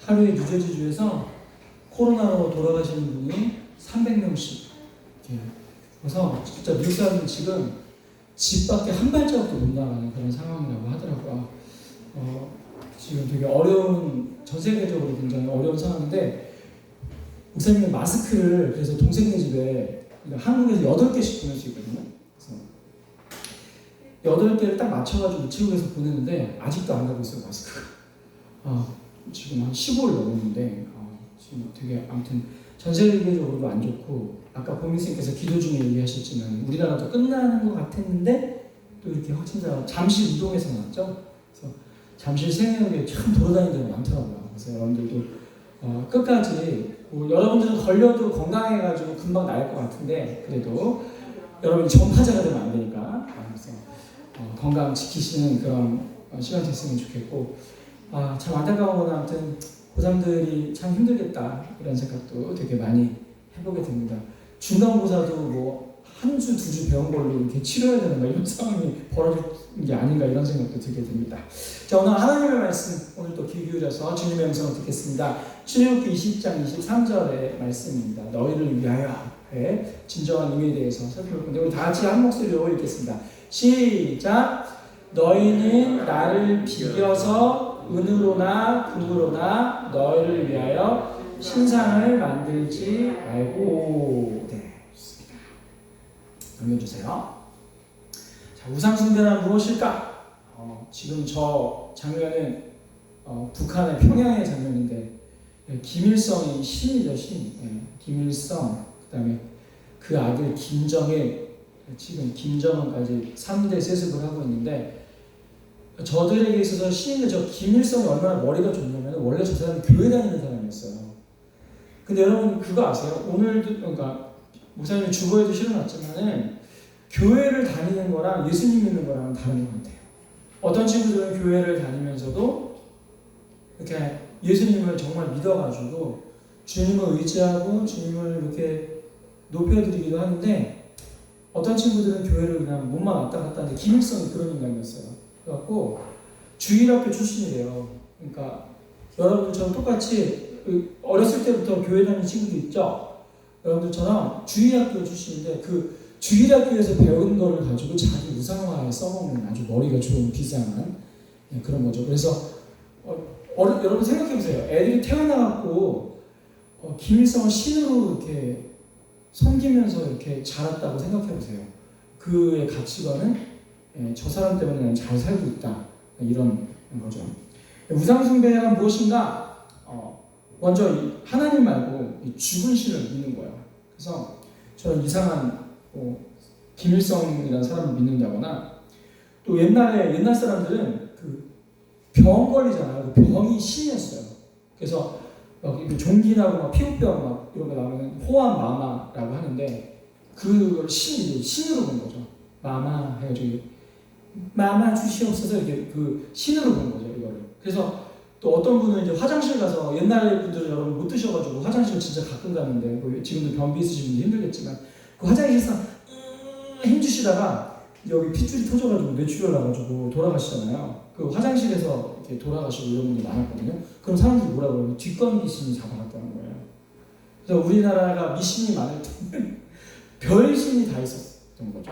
하루에 뉴저지주에서 코로나로 돌아가시는 분이 300명씩. 그래서 진짜 미국 사람들은 지금 집 밖에 한 발자국도 못 나가는 그런 상황이라고 하더라고요. 지금 되게 어려운, 전 세계적으로 굉장히 어려운 상황인데, 목사님이 마스크를 그래서 동생네 집에 한국에서 8개씩 보낼 수 있거든요. 그래서 8개를 딱 맞춰가지고 우체국에서 보내는데 아직도 안 가고 있어요, 마스크가. 지금 한 15일 넘었는데 지금 되게 아무튼 전 세계적으로도 안 좋고, 아까 보미스님께서 기도 중에 얘기하셨지만 우리나라도 끝나는 것 같았는데 또 이렇게 확진자가 잠실 이동해서 나왔죠. 그래서 잠실 생애역에 참 돌아다니는 데가 많더라고요. 그래서 여러분들도 끝까지 여러분들은 걸려도 건강해가지고 금방 나을 것 같은데, 그래도 여러분이 전파자가 되면 안 되니까 그래서 건강 지키시는 그런 시간 됐으면 좋겠고, 참 안타까운 건 아무튼 고3들이 참 힘들겠다 이런 생각도 되게 많이 해보게 됩니다. 중간고사도 뭐 한 주, 2주 배운 걸로 이렇게 치러야 되는 이런 상황이 벌어질 게 아닌가 이런 생각도 들게 됩니다. 자, 오늘 하나님의 말씀 오늘 또 귀 기울여서 주님의 음성을 듣겠습니다. 출애굽기 20장 23절의 말씀입니다. 너희를 위하여의 진정한 의미에 대해서 살펴볼 건데 우리 다 같이 한 목소리로 읽겠습니다. 시작! 너희는 나를 비벼서 은으로나 금으로나 너희를 위하여 신상을 만들지 말고. 네, 좋습니다. 넘겨주세요. 자, 우상숭배란 무엇일까? 지금 저 장면은 북한의 평양의 장면인데, 김일성이 신이죠, 신. 김일성, 그 다음에 그 아들 김정일, 지금 김정은까지 3대 세습을 하고 있는데, 저들에게 있어서 신인데 저 김일성이 얼마나 머리가 좋냐면 원래 저 사람이 교회 다니는 사람이었어요. 근데 여러분 그거 아세요? 오늘도 그러니까 목사님이 주보에도 실어놨지만은 교회를 다니는 거랑 예수님 믿는 거랑 다른 것 같아요. 어떤 친구들은 교회를 다니면서도 이렇게 예수님을 정말 믿어가지고 주님을 의지하고 주님을 이렇게 높여드리기도 하는데, 어떤 친구들은 교회를 그냥 몸만 왔다 갔다 하는데 김일성이 그런 인간이었어요. 그래갖고 주일학교 출신이래요. 그러니까 여러분들처럼 똑같이 어렸을 때부터 교회 다니는 친구도 있죠. 여러분들처럼 주일학교 출신인데 그 주일학교에서 배운 거를 가지고 자기 우상화에 써먹는 아주 머리가 좋은 비상한 그런 거죠. 그래서 여러분 생각해보세요. 애들이 태어나갖고 김일성을 신으로 이렇게 섬기면서 이렇게 자랐다고 생각해보세요. 그의 가치관은 저 사람 때문에 난 잘 살고 있다 이런 거죠. 우상숭배가 무엇인가? 먼저 하나님 말고 죽은 신을 믿는 거예요. 그래서 저는 이상한 김일성이라는 사람을 믿는다거나, 또 옛날 사람들은 그 병 걸리잖아요. 그 병이 신이었어요. 그래서 막 종기 나고 막 피부병 막 이런 거 나오면 호암 마마라고 하는데, 그걸 신으로 본 거죠. 마마 해가지고 마마 주시옵소서 이렇게 그 신으로 본 거죠, 이거를. 그래서 또 어떤 분은 이제 화장실 가서, 옛날 분들은 여러분 못 드셔가지고 화장실 진짜 가끔 갔는데, 뭐 지금도 변비 있으신 분들 힘들겠지만 그 화장실에서 힘주시다가 여기 핏줄이 터져가지고 뇌출혈 나가지고 돌아가시잖아요. 그 화장실에서 이렇게 돌아가시고 이런 분들 많았거든요. 그럼 사람들이 뭐라고 그러면 뒷건 귀신이 잡아갔다는 거예요. 그래서 우리나라가 미신이 많을 때는 별신이 다 있었던 거죠.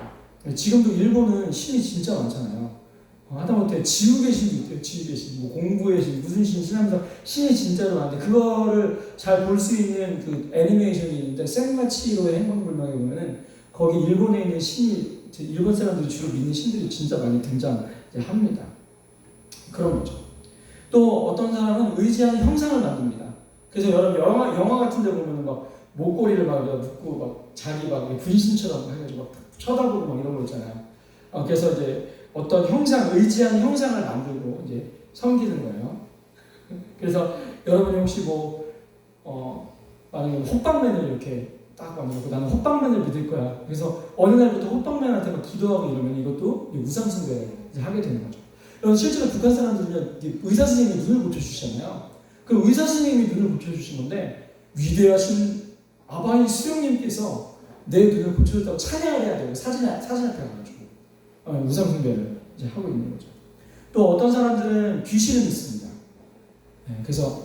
지금도 일본은 신이 진짜 많잖아요. 하다못해 지우개 신도 있대요. 지우개 신, 뭐 공부의 신, 무슨 신하면서 신이 진짜로 많은데, 그거를 잘 볼 수 있는 그 애니메이션이 있는데, 생마치로의 행방불명에 보면은 거기 일본에 있는 신이, 일본 사람들이 주로 믿는 신들이 진짜 많이 등장합니다. 그런 거죠. 또 어떤 사람은 의지하는 형상을 만듭니다. 그래서 여러분 영화 같은 데 보면은 막 목걸이를 막 묶고 막 자기 막 분신처럼 해가지고 막 쳐다보고 막 이런 거 있잖아요. 그래서 이제 어떤 형상, 의지하는 형상을 만들고 이제 섬기는 거예요. 그래서 여러분이 혹시 만약에 호빵맨을 이렇게 딱 만들고 나는 호빵맨을 믿을 거야. 그래서 어느 날부터 호빵맨한테 막 기도하고 이러면 이것도 우상숭배를 하게 되는 거죠. 여러분 실제로 북한 사람들은 의사 선생님이 눈을 고쳐주시잖아요. 그럼 의사 선생님이 눈을 고쳐주신 건데, 위대하신 아바이 수령님께서 내 눈을 고쳐줬다고 찬양을 해야 돼요. 사진 앞에 가가지고 우상숭배를 이제 하고 있는 거죠. 또 어떤 사람들은 귀신을 믿습니다. 그래서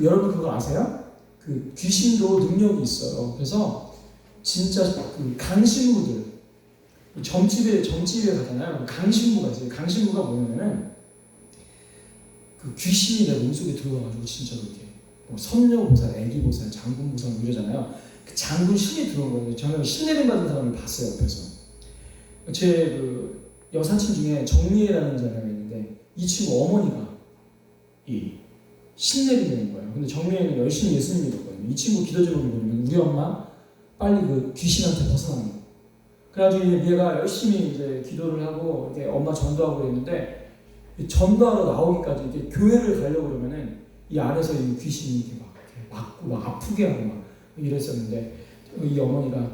여러분 그거 아세요? 그 귀신도 능력이 있어요. 그래서 진짜 그 강신부들, 점집에 가잖아요. 강신부가 있어요. 강신부가 뭐냐면은 그 귀신이 내 몸속에 들어와가지고 진짜로 이렇게 뭐 선녀보살, 애기보살, 장군보살 이러잖아요. 그 장군 신이 들어온 거예요. 저는 신내림 받은 사람을 봤어요, 옆에서. 제 그 여사친 중에 정미애라는 자매가 있는데 이 친구 어머니가 이 신내림이 되는 거예요. 근데 정미애는 열심히 예수님 믿었거든요. 이 친구 기도 제목이 뭐냐면 우리 엄마 빨리 그 귀신한테 벗어나는 거. 그래가지고 얘가 열심히 이제 기도를 하고 이제 엄마 전도하고 그랬는데 전도하러 나오기까지 이제 교회를 가려고 그러면은 이 안에서 이 귀신이 이렇게 막 맞고 막 아프게 하고 막 이랬었는데 이 어머니가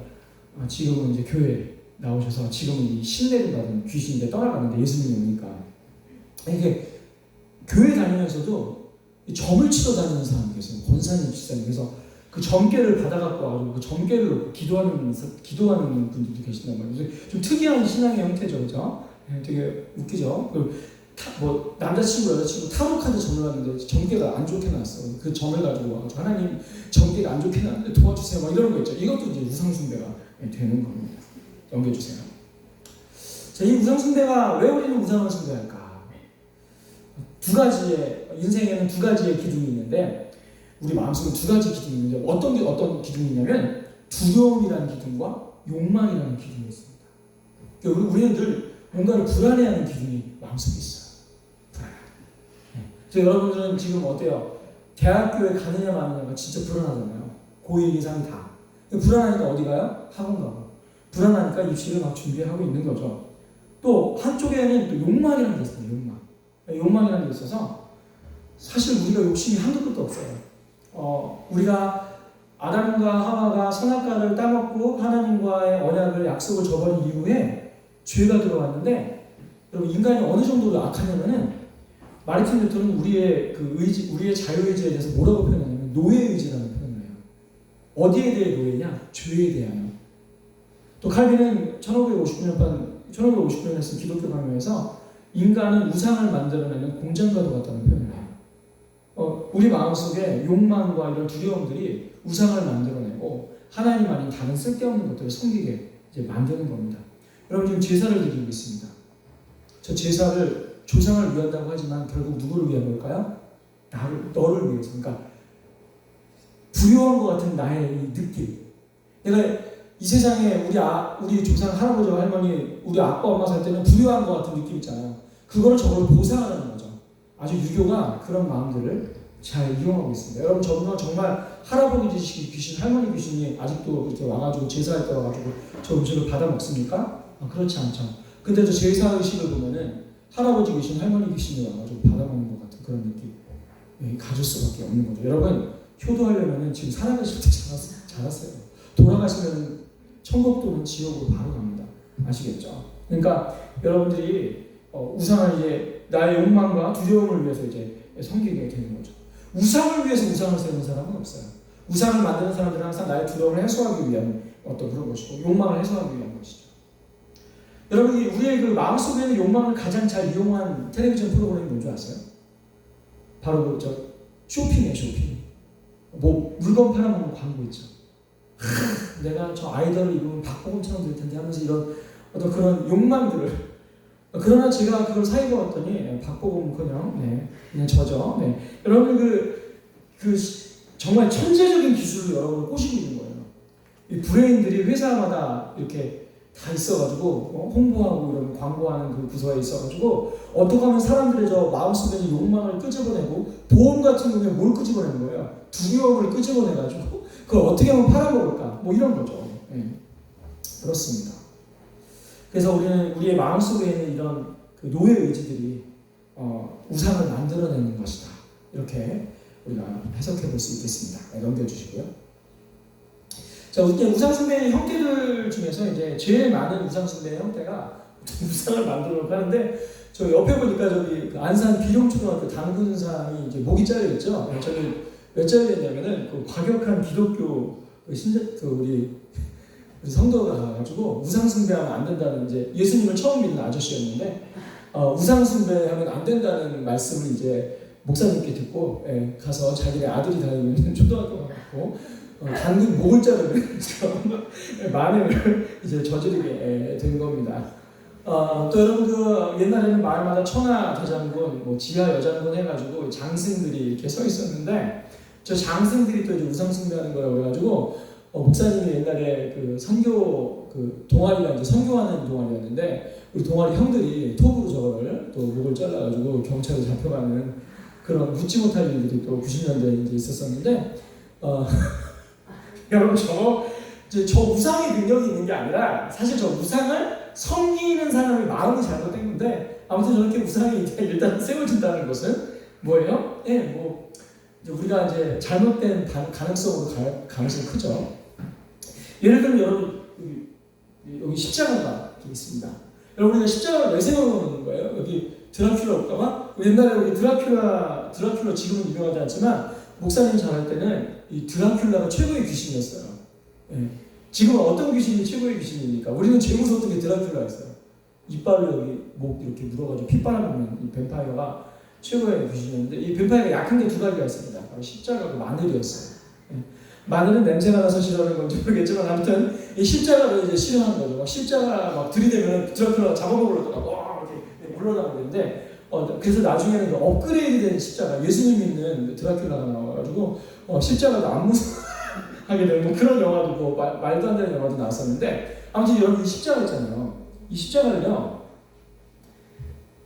지금은 이제 교회 나오셔서 지금은 이 신내림 받은 귀신인데 떠나가는데 예수님이 오니까 이게 교회 다니면서도 점을 치러 다니는 사람이 계세요. 권사님, 집사님. 그래서 그 점괘를 받아갖고 와가지고 그 점괘를 놓고 기도하는 분들도 계신단 말이에요. 좀 특이한 신앙의 형태죠, 그죠? 되게 웃기죠. 뭐 남자친구, 여자친구 타로 카드 점을 놨는데 점괘가 안 좋게 나왔어. 그 점을 가지고 와가지고 하나님 점괘가 안 좋게 나왔는데 도와주세요. 막 이런 거 있죠. 이것도 이제 우상숭배가 되는 겁니다. 넘겨주세요. 자, 이 우상숭배가 왜 우리는 우상을 숭배할까? 두 가지의 인생에는 두 가지의 기둥이 있는데 우리 마음속에 두 가지 기둥이 있는데 어떤 기둥이 있냐면 두려움이라는 기둥과 욕망이라는 기둥이 있습니다. 그러니까 우리는 늘 뭔가를 불안해하는 기둥이 마음속에 있어요. 그래서 여러분들은 지금 어때요? 대학교에 가느냐 마느냐가 진짜 불안하잖아요. 고1 이상 다. 불안하니까 어디 가요? 학원 가고. 불안하니까 입시를 막 준비하고 있는 거죠. 또 한쪽에는 또 욕망이라는 게 있어요. 욕망이라는 게 있어서 사실 우리가 욕심이 한두 끝도 없어요. 우리가 아담과 하와가 선악과를 따먹고 하나님과의 언약을 약속을 저버린 이후에 죄가 들어왔는데 여러분 인간이 어느 정도로 악하냐면은 마르틴 루터는 우리의 그 의지, 우리의 자유의지에 대해서 뭐라고 표현하냐면 노예의지라는 표현을 해요. 어디에 대해 노예냐? 죄에 대하여. 또 칼빈은 1559년에 쓴 기독교 강요에서 인간은 우상을 만들어내는 공장과도 같다는 표현을 해요. 우리 마음속에 욕망과 이런 두려움들이 우상을 만들어내고 하나님 아닌 다른 쓸데없는 것들을 섬기게 이제 만드는 겁니다. 여러분 지금 제사를 드리고 있습니다. 저 제사를 조상을 위한다고 하지만 결국 누구를 위한 걸까요? 너를 위해서. 그러니까 부요한 것 같은 나의 이 느낌. 내가 이 세상에 우리 조상 할아버지와 할머니, 우리 아빠 엄마 살 때는 부요한 것 같은 느낌 있잖아요. 그거를 저걸 보상하는 거죠. 아주 유교가 그런 마음들을 잘 이용하고 있습니다. 여러분 정말 할아버지 귀신, 할머니 귀신이 아직도 이렇게 와가지고 제사할 때 와가지고 저 음식을 받아 먹습니까? 그렇지 않죠. 근데 저 제사 의식을 보면은 할아버지 귀신, 할머니 귀신이 와가지고 받아 먹는 것 같은 그런 느낌 가질 수밖에 없는 거죠. 여러분 효도하려면은 지금 살아가실 때 잘했어요. 돌아가시면 천국 또는 지옥으로 바로 갑니다. 아시겠죠? 그러니까 여러분들이 우상을 이제 나의 욕망과 두려움을 위해서 이제 섬기게 되는 거죠. 우상을 위해서 우상을 세우는 사람은 없어요. 우상을 만드는 사람들은 항상 나의 두려움을 해소하기 위한 어떤 그런 것이고 욕망을 해소하기 위한 것이죠. 여러분이 우리의 그 마음속에 있는 욕망을 가장 잘 이용한 텔레비전 프로그램이 뭔지 아세요? 바로 쇼핑이에요, 쇼핑. 뭐 물건 팔아먹는 광고 있죠. 내가 저 아이돌을 입으면 박보검처럼 될 텐데 하면서 이런 어떤 그런 욕망들을. 그러나 제가 그걸 사입어봤더니 박보검커녕 그냥 저죠. 여러분 정말 천재적인 기술로 여러분을 꼬시고 있는 거예요. 이 브레인들이 회사마다 이렇게 다 있어가지고 홍보하고 이런 광고하는 그 부서에 있어가지고 어떻게 하면 사람들의 저 마음속에 있는 욕망을 끄집어내고 보험 같은 경우에 뭘 끄집어내는 거예요? 두려움을 끄집어내가지고 그걸 어떻게 하면 팔아먹을까? 뭐 이런 거죠. 그렇습니다. 그래서 우리는 우리의 마음속에 있는 이런 그 노예 의지들이 우상을 만들어내는 것이다. 이렇게 우리가 해석해 볼 수 있겠습니다. 넘겨주시고요. 자, 우상 숭배의 형태들 중에서 이제 제일 많은 우상 숭배의 형태가 우상을 만들려고 하는데 저 옆에 보니까 저기 그 안산 비룡초등학교 당군상이 이제 목이 잘려 있죠. 저기 왜 잘려 있냐면은 그 과격한 기독교 우리 성도가 가가지고 우상 숭배하면 안 된다는 이제 예수님을 처음 믿는 아저씨였는데 우상 숭배하면 안 된다는 말씀을 이제 목사님께 듣고 가서 자기네 아들이 다니고 있는 초등학교 가고 당근 목을 자르면서 만행을 이제 저지르게 된 겁니다. 또 여러분 그 옛날에는 마을마다 천하 대장군, 뭐 지하 여장군 해가지고 장승들이 이렇게 서 있었는데 저 장승들이 또 이제 우상 숭배하는 거라고 그래가지고 목사님이 옛날에 그 선교 그 동아리가 이제 선교하는 동아리였는데 우리 동아리 형들이 톱으로 저거를 또 목을 잘라가지고 경찰에 잡혀가는 그런 묻지 못할 일들이 또 90년대에 이제 있었었는데 여러분 저 우상의 능력이 있는 게 아니라 사실 저 우상을 섬기는 사람의 마음이 잘못된 건데 아무튼 저렇게 우상이 일단 세워진다는 것은 뭐예요? 뭐 우리가 이제 잘못된 가능성이 크죠. 예를 들면 여러분 여기 십자가가 있습니다. 여러분 우리가 십자가를 왜 세워놓는 거예요? 여기 드라큘라 올까봐? 옛날에 우리 드라큘라 지금은 유명하지 않지만 목사님 잘할 때는 이 드라큘라가 최고의 귀신이었어요. 지금은 어떤 귀신이 최고의 귀신입니까? 우리는 제일 무서웠던 게 드라큘라였어요. 이빨로 여기 목 이렇게 물어가지고 피 빨아먹는 이 뱀파이어가 최고의 귀신이었는데 이 뱀파이어가 약한 게 두 가지가 있습니다. 바로 십자가고 마늘이었어요. 마늘은 냄새가 나서 싫어하는 건지 모르겠지만 아무튼 이 십자가를 이제 싫어하는 거죠. 막 십자가 막 들이대면 드라큘라가 잡아먹으려고 이렇게 물러나는데 그래서 나중에는 업그레이드된 십자가 예수님 믿는 드라큘라가 나와가지고 십자가도 안 무서워하게 되는 그런 영화도 뭐 말도 안 되는 영화도 나왔었는데 아무튼 여러분 이 십자가 있잖아요. 이 십자가를요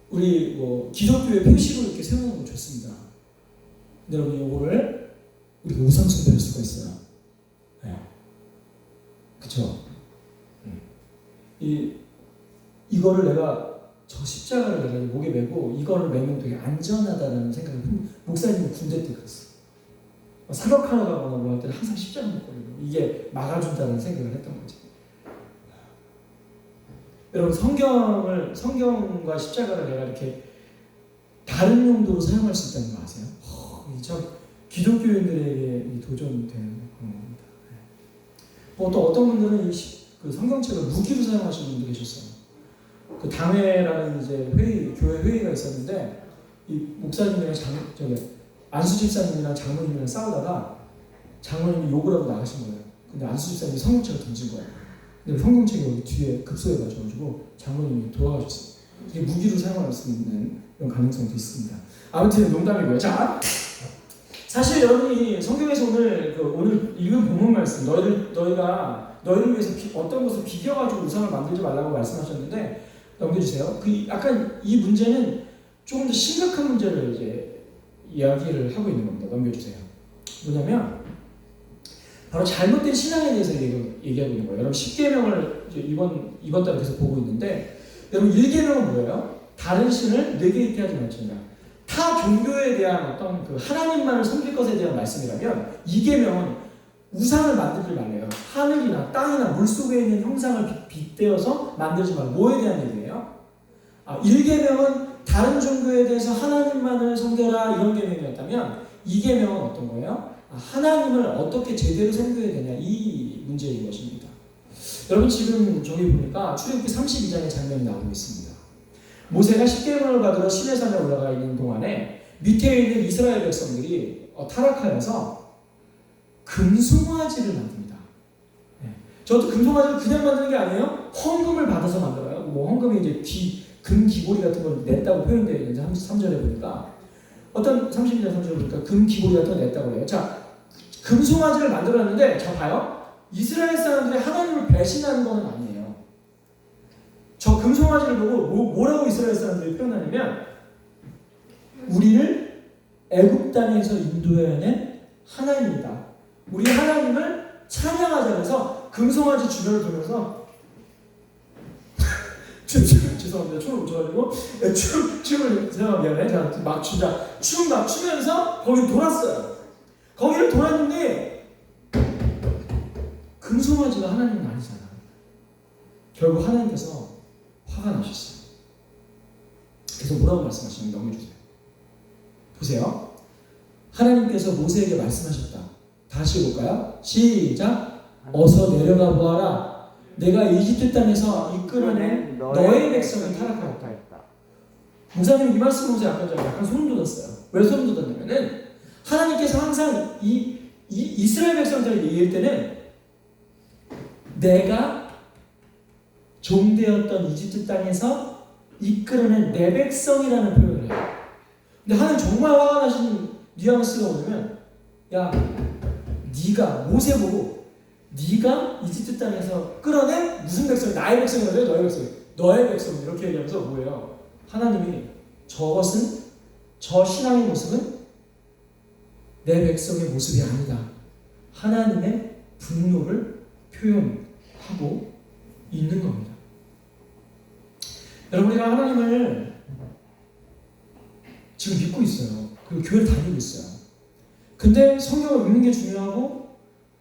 우리 뭐 기독교의 표시로 이렇게 세우는 건 좋습니다. 근데 여러분 이거를 우리가 우상 숭배할 수가 있어요. 그렇죠? 이거를 내가 저 십자가를 내가 목에 메고 이거를 메면 되게 안전하다는 생각을 목사님이 군대 때 그랬어. 사격하러 가거나 뭐 할 때는 항상 십자가 먹고 이게 막아준다는 생각을 했던 거지. 여러분 성경과 십자가를 내가 이렇게 다른 용도로 사용할 수 있다는 거 아세요? 참 기독교인들에게 도전되는 겁니다. 또 어떤 분들은 그 성경책을 무기로 사용하시는 분도 계셨어요. 그 당회라는 이제 교회 회의가 있었는데 이 목사님이랑 안수 집사님이랑 장로님이랑 싸우다가 장로님이 욕을 하고 나가신 거예요. 근데 안수 집사님이 성경책을 던진 거예요. 근데 성경책이 여기 뒤에 급소에 가셔가지고 장로님이 돌아가셨어요. 이게 무기로 사용할 수 있는 이런 가능성도 있습니다. 아무튼 농담이고요. 자, 사실 여러분이 성경에서 오늘 읽은 본문 말씀 너희를 위해서 어떤 것을 비교가지고 우상을 만들지 말라고 말씀하셨는데 넘겨주세요. 약간 이 문제는 조금 더 심각한 문제를 이제 이야기를 하고 있는 겁니다. 넘겨주세요. 뭐냐면 바로 잘못된 신앙에 대해서 얘기하고 있는 거예요. 여러분 10계명을 이번 달에 계속 보고 있는데 여러분 1계명은 뭐예요? 다른 신을 내게 있게 하지 말지니라. 타 종교에 대한 어떤 그 하나님만을 섬길 것에 대한 말씀이라면 2계명은 우상을 만들지 말래요. 하늘이나 땅이나 물속에 있는 형상을 빗대어서 만들지 말고 뭐에 대한 얘기예요? 1계명은 다른 종교에 대해서 하나님만을 섬겨라 이런 계명이었다면 2계명은 어떤 거예요? 하나님을 어떻게 제대로 섬겨야 되냐 이 문제인 것입니다. 여러분 지금 저기 보니까 출애굽기 32장의 장면이 나오고 있습니다. 모세가 10계명을 받으러 시내산에 올라가 있는 동안에 밑에 있는 이스라엘 백성들이 타락하여서 금송아지를 만듭니다. 저도 금송아지를 그냥 만드는 게 아니에요. 헌금을 받아서 만들어요. 뭐 헌금이 이제 금 귀고리 같은 걸 냈다고 표현되어 있는데 3절에 보니까 어떤 32절 3절에 보니까 금 귀고리 같은 걸 냈다고 해요. 자, 금송아지를 만들었는데 자 봐요. 이스라엘 사람들이 하나님을 배신하는 건 아니에요. 저 금송아지를 보고 뭐라고 이스라엘 사람들이 표현하냐면 우리를 애굽 땅에서 인도해낸 하나님이다. 우리 하나님을 찬양하자면서 금송아지 주변을 돌면서 죄송합니다. 춤을 못 춰가지고 춤을 제가 미안해. 제가 막 춤 막 추면서 거기 돌았어요. 거기를 돌았는데 금송아지가 하나님은 아니잖아. 결국 하나님께서 화가 나셨어요. 그래서 뭐라고 말씀하시는지 넘겨주세요. 보세요. 하나님께서 모세에게 말씀하셨다. 다시 볼까요? 시작. 어서 내려가 보아라. 내가 이집트 땅에서 이끌어낸 너의 백성을 타락하였다. 목사님 이 말씀 보면서 약간 소름 돋았어요. 왜 소름 돋았냐면은 하나님께서 항상 이 이스라엘 백성들을 얘기할 때는 내가 종되었던 이집트 땅에서 이끌어낸 내 백성이라는 표현을 해요. 근데 하나님 정말 화가 나신 뉘앙스가 뭐냐면 야 네가 모세 보고 네가 이집트 땅에서 끌어낸 무슨 백성이 나의 백성이라고 해요? 너의 백성이 너의 백성 이렇게 얘기하면서 뭐예요? 하나님이 저것은 저 신앙의 모습은 내 백성의 모습이 아니다. 하나님의 분노를 표현하고 있는 겁니다. 여러분 우리가 하나님을 지금 믿고 있어요. 그리고 교회를 다니고 있어요. 근데 성경을 읽는 게 중요하고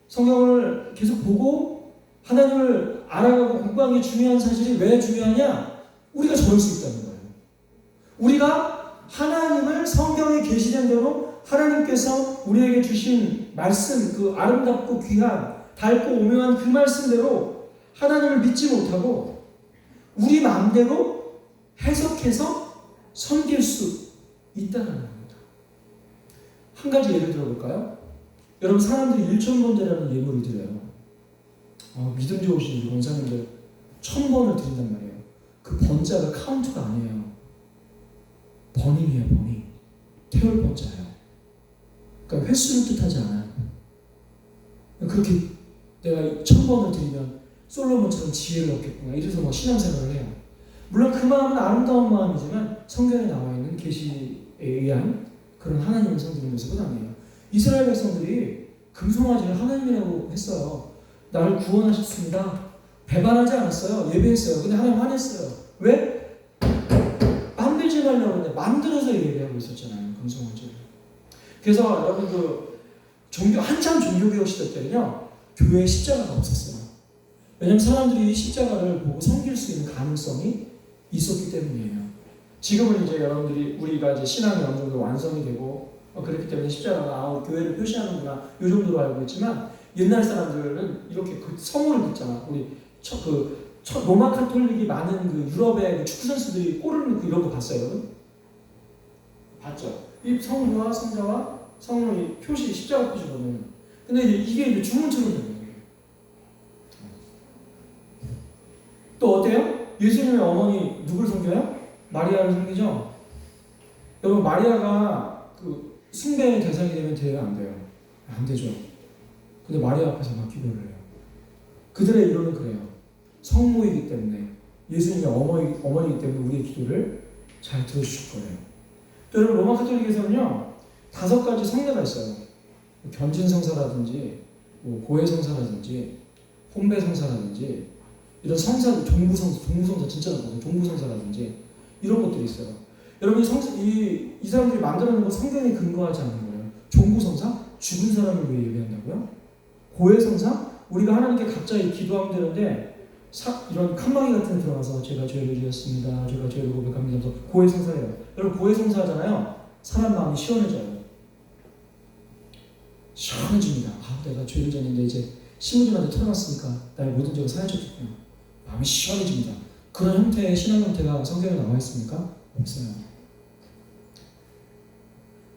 성경을 계속 보고 하나님을 알아가고 공부하는 게 중요한 사실이 왜 중요하냐? 우리가 저럴 수 있다는 거예요. 우리가 하나님을 성경에 계시된 대로 하나님께서 우리에게 주신 말씀, 그 아름답고 귀한 달고 오묘한 그 말씀대로 하나님을 믿지 못하고 우리 마음대로 해석해서 섬길 수 있다는 겁니다. 한 가지 예를 들어볼까요? 여러분 사람들이 1,000번제라는 예물을 드려요. 믿음 좋으신 우리 권사님들 1,000번을 드린단 말이에요. 그 번자가 카운트가 아니에요. 버닝이에요. 버닝. 태울 번자예요. 그러니까 횟수를 뜻하지 않아요. 그렇게 내가 1,000번을 드리면 솔로몬처럼 지혜를 얻겠구나. 이래서 뭐 신앙생활을 해요. 물론 그 마음은 아름다운 마음이지만 성경에 나와 있는 계시에 의한 그런 하나님을 섬기는 모습은 아니에요. 이스라엘 백성들이 금송아지를 하나님이라고 했어요. 나를 구원하셨습니다. 배반하지 않았어요. 예배했어요. 근데 하나님 화냈어요. 왜? 만들지 말라고 했는데 만들어서 예배하고 있었잖아요. 금송아지를. 그래서 여러분 한참 종교개혁 시대 때는요. 교회에 십자가가 없었어요. 왜냐하면 사람들이 십자가를 보고 섬길 수 있는 가능성이 있었기 때문이에요. 지금은 이제 여러분들이 우리가 이제 신앙이 어느 정도 완성이 되고 그렇기 때문에 십자가가 교회를 표시하는구나 이 정도로 알고 있지만 옛날 사람들은 이렇게 그 성호를 긋잖아. 우리 로마 카톨릭이 많은 그 유럽의 그 축구 선수들이 골을 넣고 이런 거 봤어요, 여러분? 봤죠? 이 성부와 성자와 성의 표시 십자가 표시거든요. 근데 이게 이제 주문처럼 되는 거예요. 또 어때요? 예수님의 어머니 누굴 섬겨요? 마리아를 섬기죠? 여러분 마리아가 그 숭배의 대상이 되면 돼요? 안 돼요? 안 되죠. 근데 마리아 앞에서 막 기도를 해요. 그들의 이론은 그래요. 성모이기 때문에 예수님의 어머니이기 때문에 우리의 기도를 잘 들어주실 거예요. 또 여러분 로마 카톨릭에서는요 5가지 성례가 있어요. 견진성사라든지 고해성사라든지 혼배성사라든지 이런 성사, 종부성사 진짜 나쁘죠. 종부성사라든지 이런 것들이 있어요. 여러분 이 사람들이 만들어낸 건 성경에 근거하지 않는 거예요. 종부성사? 죽은 사람을 왜 예배한다고요? 고해성사? 우리가 하나님께 각자의 기도하면 되는데 이런 칸막이 같은 데 들어가서 제가 죄를 지었습니다. 제가 죄를 고백합니다. 고해성사예요. 여러분 고해성사하잖아요. 사람 마음이 시원해져요. 시원해집니다. 내가 죄를 졌는데 이제 신부님한테 털어놨으니까 나의 모든 죄가 사해졌겠구나. 마음이 시원해집니다. 그런 형태의 신앙 형태가 성경에 나와 있습니까? 없어요.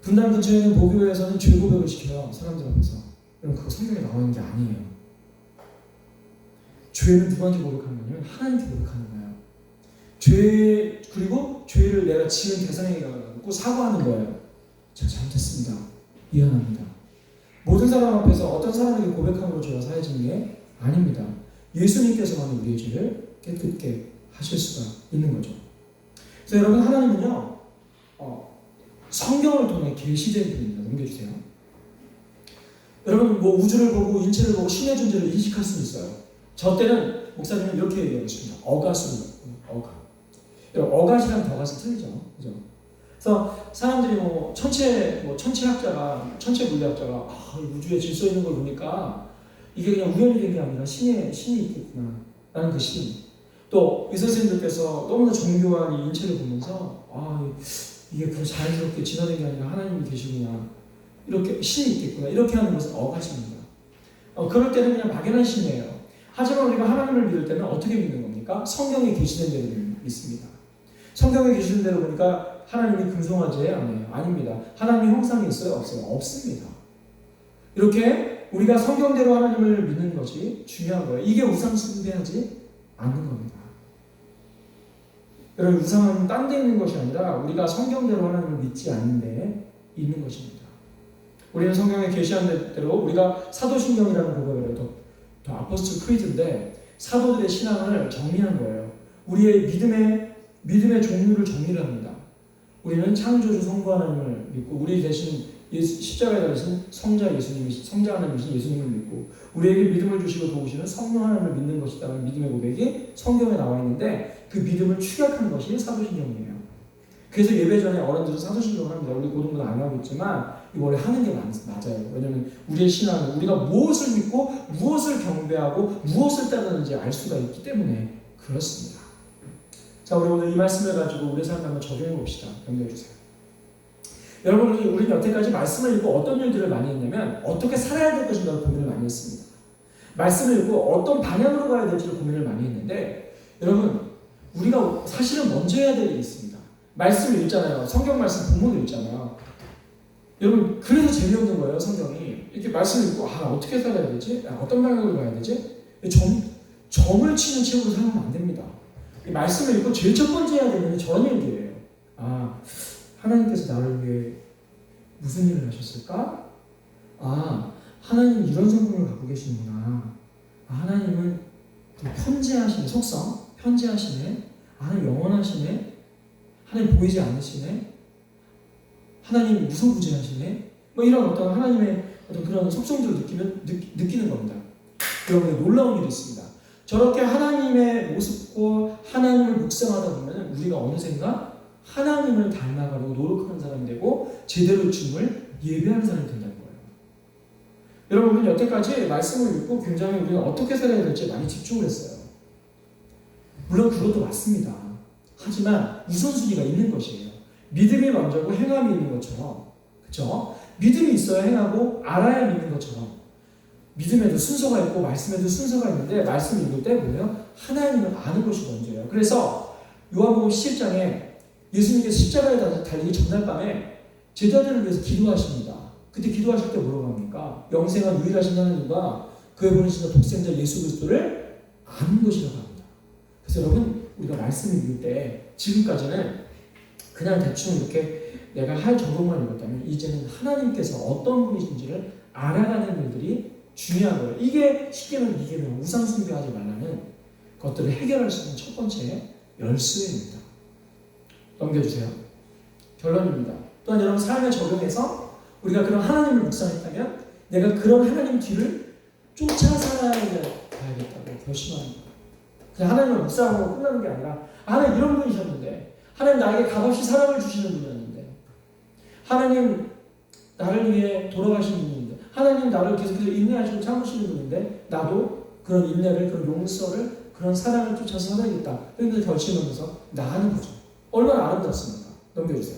분당 근처에 있는 모교회에서는 죄 고백을 시켜요. 사람들 앞에서. 여러분 그거 성경에 나와 있는 게 아니에요. 죄는 누구한테 고백하는 거냐면 하나님께 고백하는 거예요. 그리고 죄를 내가 지은 대상에게 가고 사과하는 거예요. 제가 잘못했습니다. 미안합니다. 모든 사람 앞에서 어떤 사람에게 고백함으로 죄가 사해지는 게 아닙니다. 예수님께서만 우리의 죄를 깨끗게 하실 수가 있는 거죠. 그래서 여러분 하나님은요 성경을 통해 계시된 분입니다. 넘겨주세요. 여러분 우주를 보고 인체를 보고 신의 존재를 인식할 수 있어요. 저 때는 목사님은 이렇게 얘기하겠습니다. 어가수로 어가. 어가시랑 더가시 틀리죠, 그죠? 그래서 사람들이 천체학자가 천체 물리학자가 우주에 질서 있는 걸 보니까 이게 그냥 우연히 된 게 아니라 신이 있겠구나 라는 그 신. 또 의사 선생님들께서 너무나 정교한 이 인체를 보면서 이게 그냥 자연스럽게 진화된 게 아니라 하나님이 계시구나 이렇게 신이 있겠구나 이렇게 하는 것은 어가십니다. 그럴 때는 그냥 막연한 신이에요. 하지만 우리가 하나님을 믿을 때는 어떻게 믿는 겁니까? 성경에 계시된 대로 믿습니다. 성경에 계시는 대로 보니까 하나님이 금송아지예요? 아니에요? 아닙니다. 하나님의 형상이 있어요? 없어요? 없습니다. 이렇게 우리가 성경대로 하나님을 믿는 것이 중요한 거예요. 이게 우상 숭배하지 않는 겁니다. 여러분, 우상은 딴 데 있는 것이 아니라 우리가 성경대로 하나님을 믿지 않는 데에 있는 것입니다. 우리는 성경에 계시한 대로 우리가 사도신경이라는 그거예요. 더 아포스톨 크리드인데 사도들의 신앙을 정리한 거예요. 우리의 믿음의 종류를 정리를 합니다. 우리는 창조주 성부 하나님을 믿고 우리 대신 십자가에 달리신 성자 하나님이신 예수님을 믿고 우리에게 믿음을 주시고 도우시는 성령 하나님을 믿는 것이다라는 믿음의 고백이 성경에 나와 있는데 그 믿음을 축약한 것이 사도신경이에요. 그래서 예배 전에 어른들은 사도신경을 합니다. 우리 고등부는 안 하고 있지만 원래 하는 게 맞아요. 왜냐하면 우리의 신앙은 우리가 무엇을 믿고 무엇을 경배하고 무엇을 따르는지 알 수가 있기 때문에 그렇습니다. 자, 우리 오늘 이 말씀을 가지고 우리 삶에 한번 적용해 봅시다. 경배해 주세요. 여러분, 우리는 여태까지 말씀을 읽고 어떤 일들을 많이 했냐면 어떻게 살아야 될 것인가를 고민을 많이 했습니다. 말씀을 읽고 어떤 방향으로 가야 될지를 고민을 많이 했는데 여러분, 우리가 사실은 먼저 해야 될 일이 있습니다. 말씀을 읽잖아요. 성경 말씀 본문을 읽잖아요. 여러분, 그래서 재미없는 거예요. 성경이 이렇게 말씀을 읽고 어떻게 살아야 되지? 어떤 방향으로 가야 되지? 점을 치는 책으로 사용하면 안 됩니다. 이 말씀을 읽고 제일 첫 번째 해야 되는 게 저런 일들이에요. 하나님께서 나를 위해 무슨 일을 하셨을까? 하나님은 이런 성품을 갖고 계시는구나. 하나님은 편재하시네. 속성, 편재하시네. 하나님 영원하시네. 하나님 보이지 않으시네. 하나님 무소부재하시네. 이런 어떤 하나님의 어떤 그런 속성들을 느끼는 겁니다. 여러분, 놀라운 일이 있습니다. 저렇게 하나님의 모습과 하나님을 묵상하다 보면 우리가 어느샌가 하나님을 닮아가려고 노력하는 사람이 되고 제대로 주님을 예배하는 사람이 된다는 거예요. 여러분, 우리는 여태까지 말씀을 읽고 굉장히 우리가 어떻게 살아야 될지 많이 집중을 했어요. 물론 그것도 맞습니다. 하지만 우선순위가 있는 것이에요. 믿음이 먼저고 행함이 있는 것처럼, 그렇죠? 믿음이 있어야 행하고 알아야 믿는 것처럼 믿음에도 순서가 있고 말씀에도 순서가 있는데 말씀 읽을 때 뭐예요? 하나님을 아는 것이 먼저예요. 그래서 요한복음 17장에 예수님께서 십자가에 달리기 전날 밤에 제자들을 위해서 기도하십니다. 그때 기도하실 때 뭐라고 합니까? 영생한 유일하신 하나님과 그의 보내신 독생자 예수 그리스도를 아는 것이라고 합니다. 그래서 여러분, 우리가 말씀 읽을 때 지금까지는 그냥 대충 이렇게 내가 할 적용만 읽었다면 이제는 하나님께서 어떤 분이신지를 알아가는 일들이 중요한 거예요. 이게 쉽게 말하면 이게 우상 숭배하지 말라는 것들을 해결할 수 있는 첫 번째 열쇠입니다. 넘겨주세요. 결론입니다. 또한 여러분, 삶에 적용해서 우리가 그런 하나님을 묵상했다면 내가 그런 하나님 뒤를 쫓아 살아야겠다고 결심하는 거예요. 그냥 하나님을 묵상하고 끝나는 게 아니라 하나님 이런 분이셨는데, 하나님 나에게 값없이 사랑을 주시는 분이었는데, 하나님 나를 위해 돌아가신 분인데, 하나님 나를 계속해서 인내하시고 참으시는 분인데 나도 그런 인내를, 그런 용서를, 그런 사랑을 쫓아서 살아야겠다. 그런데 결심하면서 나가는 거죠. 얼마나 아름답습니까? 넘겨주세요.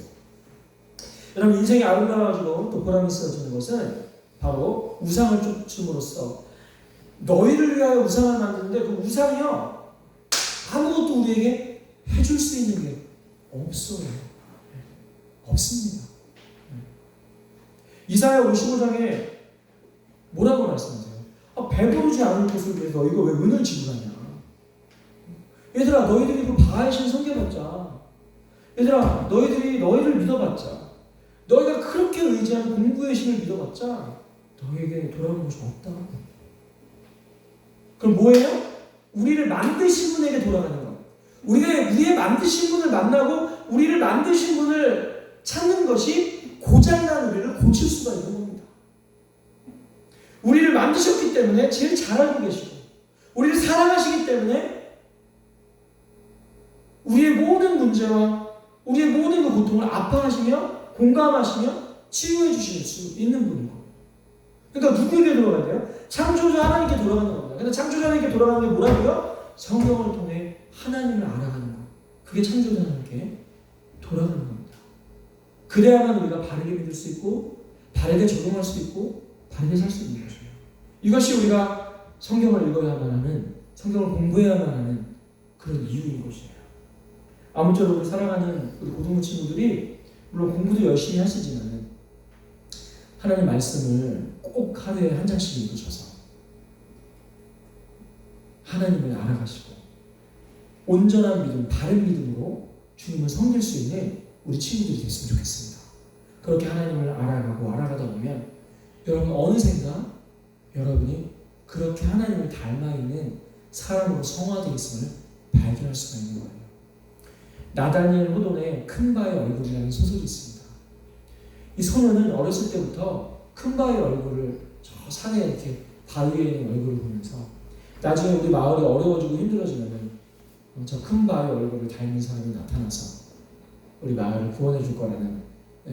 여러분, 인생이 아름다워지고 또 보람이 있어지는 것은 바로 우상을 쫓음으로써 너희를 위하여 우상을 만드는데 그 우상이요 아무것도 우리에게 해줄 수 있는 게 없어요. 없습니다. 이사야 55장에 뭐라고 말씀하세요? 배부르지 않을 것을 위해서 너희가 왜 은을 지불하냐? 얘들아, 너희들이 그 바알 신 섬겨봤자, 얘들아, 너희를 믿어봤자, 너희가 그렇게 의지하는 공구의 신을 믿어봤자 너희에게 돌아오는 것이 없다. 그럼 뭐예요? 우리를 만드신 분에게 돌아가는 것. 우리의 만드신 분을 만나고 우리를 만드신 분을 찾는 것이 고장난 우리를 고칠 수가 있는 겁니다. 우리를 만드셨기 때문에 제일 잘 알고 계시고 우리를 사랑하시기 때문에 우리의 모든 문제와 우리의 모든 그 고통을 아파하시며 공감하시며 치유해 주실 수 있는 분이고, 그러니까 누구에게 돌아가야 돼요? 창조자 하나님께 돌아가는 겁니다. 근데 창조자 하나님께 돌아가는 게 뭐라고요? 성경을 통해 하나님을 알아가는 것. 그게 창조자 하나님께 돌아가는 겁니다. 그래야만 우리가 바르게 믿을 수 있고 바르게 적용할 수 있고 바르게 살 수 있는 것이에요. 이것이 우리가 성경을 읽어야만 하는, 성경을 공부해야만 하는 그런 이유인 것이에요. 아무쪼록 사랑하는 우리 고등부 친구들이 물론 공부도 열심히 하시지만 하나님 말씀을 꼭 하루에 한 장씩 읽으셔서 하나님을 알아가시고 온전한 믿음, 바른 믿음으로 주님을 섬길 수 있는 우리 친구들이 됐으면 좋겠습니다. 그렇게 하나님을 알아가고 알아가다 보면 여러분 어느샌가 여러분이 그렇게 하나님을 닮아 있는 사람으로 성화되어 있음을 발견할 수가 있는 거예요. 나다니엘 호돈의 큰 바의 얼굴이라는 소설이 있습니다. 이 소년은 어렸을 때부터 큰 바의 얼굴을 저 산에 이렇게 바위에 있는 얼굴을 보면서 나중에 우리 마을이 어려워지고 힘들어지면 저 큰 바의 얼굴을 닮은 사람이 나타나서 우리 마을을 구원해 줄 거라는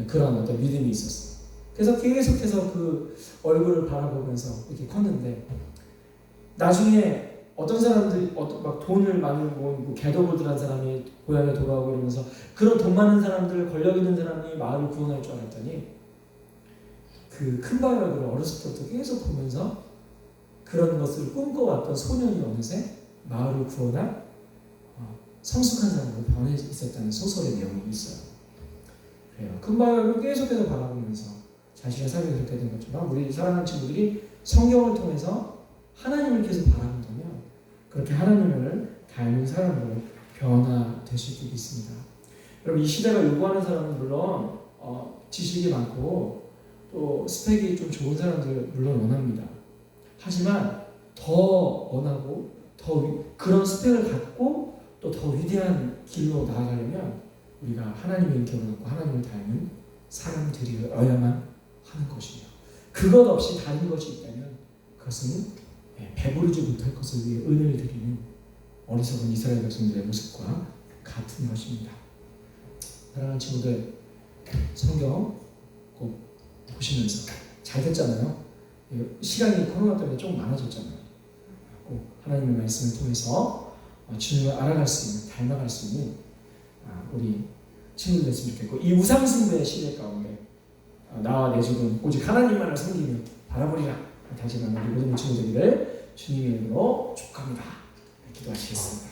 그런 어떤 믿음이 있었어요. 그래서 계속해서 그 얼굴을 바라보면서 이렇게 컸는데 나중에 어떤 사람들이 막 돈을 많이 모은 개도부들한 사람이 고향에 돌아오고 이러면서 그런 돈 많은 사람들, 권력 있는 사람이 마을을 구원할 줄 알았더니 그 큰 바위 얼굴을 어렸을 때부터 계속 보면서 그런 것을 꿈꿔왔던 소년이 어느새 마을을 구원할 성숙한 사람으로 변해 있었다는 소설의 내용이 있어요. 그래요. 큰 바위 얼굴을 계속해서 바라보면서 자신의 삶이 그렇게 된 것처럼 우리 사랑하는 친구들이 성경을 통해서 하나님을 계속 바라본다면 그렇게 하나님을 닮은 사람으로 변화될 수 있게 있습니다. 여러분 이 시대가 요구하는 사람은 물론 지식이 많고 또 스펙이 좀 좋은 사람들 물론 원합니다. 하지만 더 원하고 더 그런 스펙을 갖고 또 더 위대한 길로 나아가려면 우리가 하나님의 인격을 갖고 하나님을 닮은 사람들이어야만 하는 것이며 그것 없이 다른 것이 있다면 그것은 배부르지 못할 것을 위해 은혜를 드리는 어리석은 이스라엘 백성들의 모습과 같은 것입니다. 사랑하는 친구들 성경 꼭 보시면서 잘 됐잖아요. 시간이 코로나 때문에 좀 많아졌잖아요. 꼭 하나님의 말씀을 통해서 주님을 알아갈 수 있는, 닮아갈 수 있는 우리 친구들 됐으면 좋겠고 이 우상숭배의 시대 가운데 나와 내 집은 오직 하나님만을 섬기며 바라보리라 다시는 우리 모든 친구들을 주님의 이름으로 축복합니다. 기도하시겠습니다.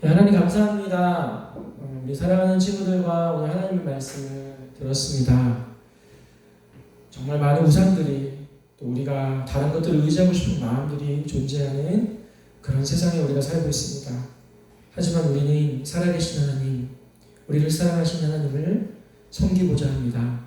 하나님 감사합니다. 우리 사랑하는 친구들과 오늘 하나님의 말씀을 들었습니다. 정말 많은 우상들이 또 우리가 다른 것들을 의지하고 싶은 마음들이 존재하는 그런 세상에 우리가 살고 있습니다. 하지만 우리는 살아계신 하나님, 우리를 사랑하신 하나님을 섬기고자 합니다.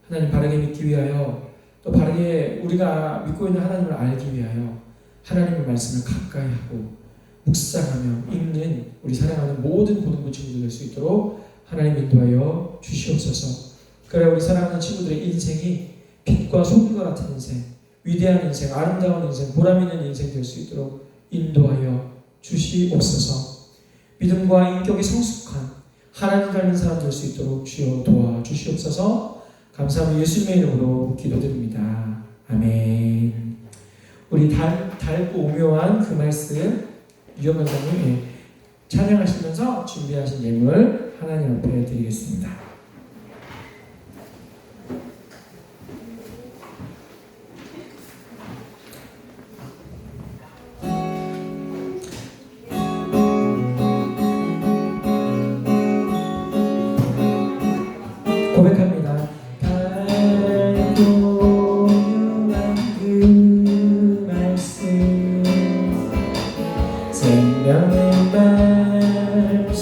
하나님 바르게 믿기 위하여 또 바르게 우리가 믿고 있는 하나님을 알기 위하여 하나님의 말씀을 가까이 하고 묵상하며 읽는 우리 사랑하는 모든 고등부 친구들 될 수 있도록 하나님 인도하여 주시옵소서. 그래 우리 사랑하는 친구들의 인생이 빛과 소금과 같은 인생, 위대한 인생, 아름다운 인생, 보람 있는 인생 될 수 있도록 인도하여 주시옵소서. 믿음과 인격이 성숙한 하나님 닮은 사람 될 수 있도록 주여 도와주시옵소서. 감사하며 예수님의 이름으로 기도드립니다. 아멘. 우리 달고 오묘한 그 말씀 유영 강사님 찬양하시면서 준비하신 예물 하나님 앞에 드리겠습니다. 고백합니다. 달고 오묘한 그 말씀 생명의 말씀은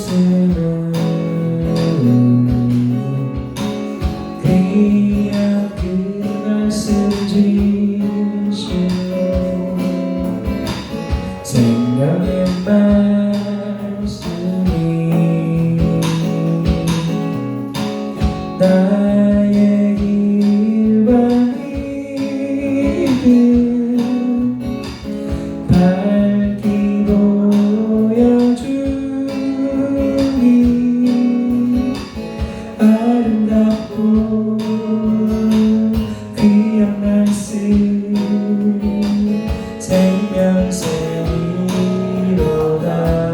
귀한 그 말씀 지시오 생명의 말씀이 나의 길과 이길 밝히 보여주니 아름답고 귀한 말씀 생명샘이로다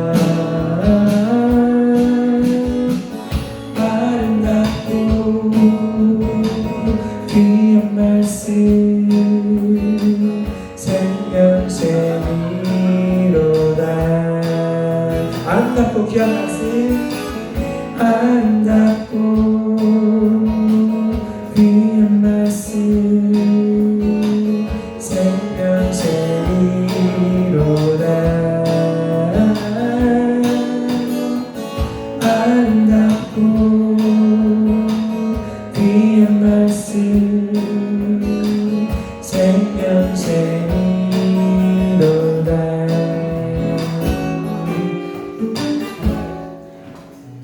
아름답고 귀한 말씀, 아름답고 귀한 말씀, 생명샘이로다. 아름답고 귀한 말씀, 생명샘이로다.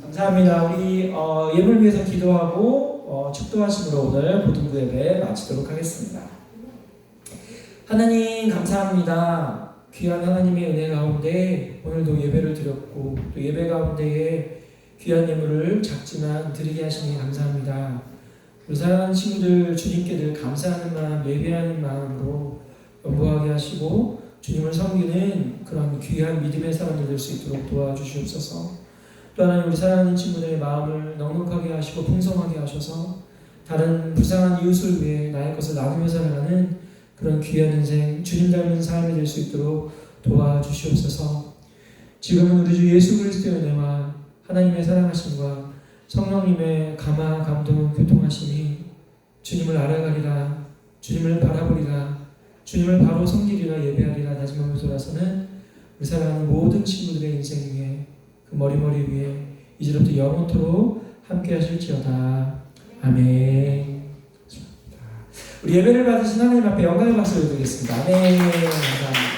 감사합니다. 우리 예물을 위해서 기도하고 축도하심으로 오늘 고등부 예배 마치도록 하겠습니다. 하나님 감사합니다. 귀한 하나님의 은혜 가운데 오늘도 예배를 드렸고 또 예배 가운데에 귀한 예물을 작지만 드리게 하시니 감사합니다. 우리 사랑하는 친구들 주님께 늘 감사하는 마음, 예배하는 마음으로 연보하게 하시고 주님을 섬기는 그런 귀한 믿음의 사람들 될 수 있도록 도와주시옵소서. 또 하나님 우리 사랑하는 친구들의 마음을 넉넉하게 하시고 풍성하게 하셔서 다른 불쌍한 이웃을 위해 나의 것을 나누며 살아가는 그런 귀한 인생, 주님 닮은 삶이 될 수 있도록 도와주시옵소서. 지금은 우리 주 예수 그리스도의 은혜와 하나님의 사랑하심과 성령님의 감화, 감동, 교통하심이 주님을 알아가리라, 주님을 바라보리라, 주님을 바로 섬기리라, 예배하리라 다짐하며 돌아서는 우리 사랑하는 모든 친구들의 인생 위에 그 머리 위에 이제부터 영원토록 함께 하실지어다. 아멘. 우리 예배를 받으신 하나님 앞에 영광의 박수를 드리겠습니다. 아멘. 감사합니다.